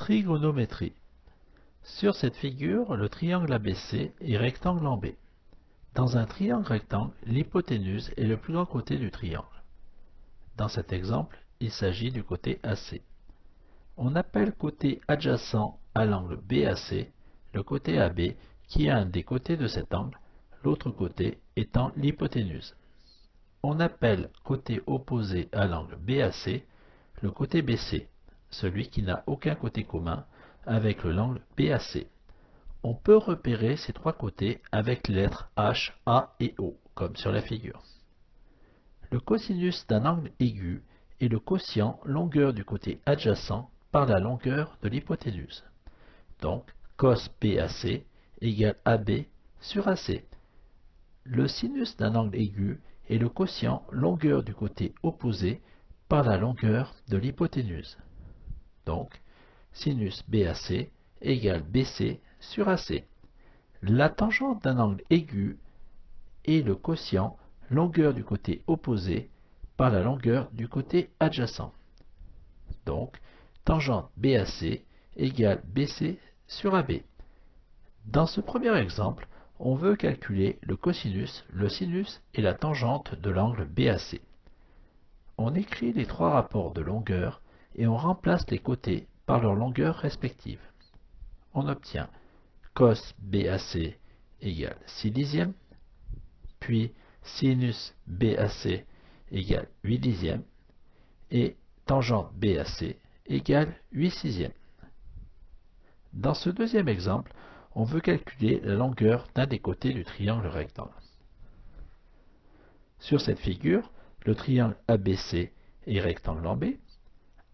Trigonométrie. Sur cette figure, le triangle ABC est rectangle en B. Dans un triangle rectangle, l'hypoténuse est le plus grand côté du triangle. Dans cet exemple, il s'agit du côté AC. On appelle côté adjacent à l'angle BAC le côté AB qui est un des côtés de cet angle, l'autre côté étant l'hypoténuse. On appelle côté opposé à l'angle BAC le côté BC, celui qui n'a aucun côté commun avec l'angle BAC. On peut repérer ces trois côtés avec les lettres H, A et O, comme sur la figure. Le cosinus d'un angle aigu est le quotient longueur du côté adjacent par la longueur de l'hypoténuse. Donc, cos BAC égale AB sur AC. Le sinus d'un angle aigu est le quotient longueur du côté opposé par la longueur de l'hypoténuse. Donc, sinus BAC égale BC sur AC. La tangente d'un angle aigu est le quotient longueur du côté opposé par la longueur du côté adjacent. Donc, tangente BAC égale BC sur AB. Dans ce premier exemple, on veut calculer le cosinus, le sinus et la tangente de l'angle BAC. On écrit les trois rapports de longueur et on remplace les côtés par leurs longueurs respectives. On obtient cos BAC égale 6 dixièmes, puis sinus BAC égale 8 dixièmes et tangente BAC égale 8 sixièmes. Dans ce deuxième exemple, on veut calculer la longueur d'un des côtés du triangle rectangle. Sur cette figure, le triangle ABC est rectangle en B,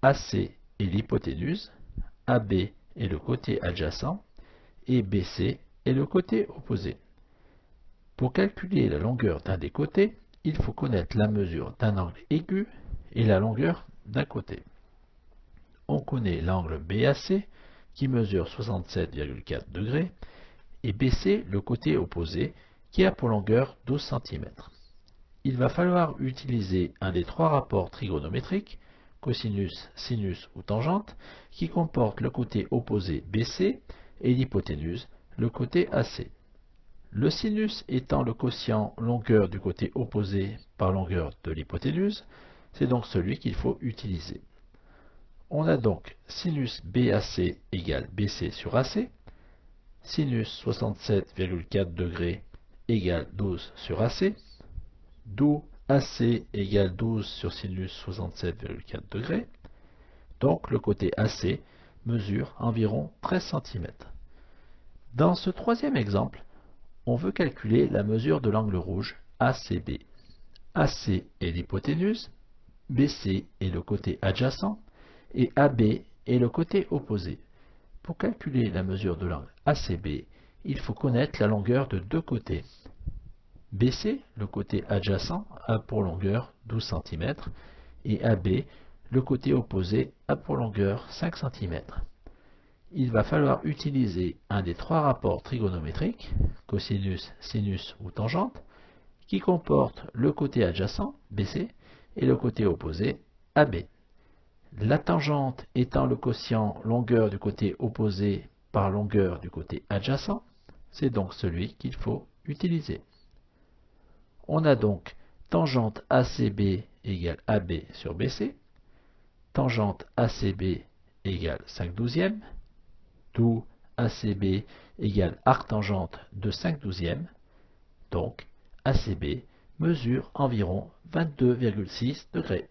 AC est l'hypoténuse, AB est le côté adjacent et BC est le côté opposé. Pour calculer la longueur d'un des côtés, il faut connaître la mesure d'un angle aigu et la longueur d'un côté. On connaît l'angle BAC qui mesure 67,4 degrés et BC le côté opposé qui a pour longueur 12 cm. Il va falloir utiliser un des trois rapports trigonométriques, cosinus, sinus ou tangente, qui comporte le côté opposé BC et l'hypoténuse, le côté AC. Le sinus étant le quotient longueur du côté opposé par longueur de l'hypoténuse, c'est donc celui qu'il faut utiliser. On a donc sinus BAC égale BC sur AC, sinus 67,4 degrés égale 12 sur AC, d'où AC égale 12 sur sinus 67,4 degrés. Donc le côté AC mesure environ 13 cm. Dans ce troisième exemple, on veut calculer la mesure de l'angle rouge ACB. AC est l'hypoténuse, BC est le côté adjacent et AB est le côté opposé. Pour calculer la mesure de l'angle ACB, il faut connaître la longueur de deux côtés. BC, le côté adjacent, a pour longueur 12 cm et AB, le côté opposé, a pour longueur 5 cm. Il va falloir utiliser un des trois rapports trigonométriques, cosinus, sinus ou tangente, qui comporte le côté adjacent, BC, et le côté opposé, AB. La tangente étant le quotient longueur du côté opposé par longueur du côté adjacent, c'est donc celui qu'il faut utiliser. On a donc tangente ACB égale AB sur BC, tangente ACB égale 5 douzièmes, d'où ACB égale arctangente de 5 douzièmes, donc ACB mesure environ 22,6 degrés.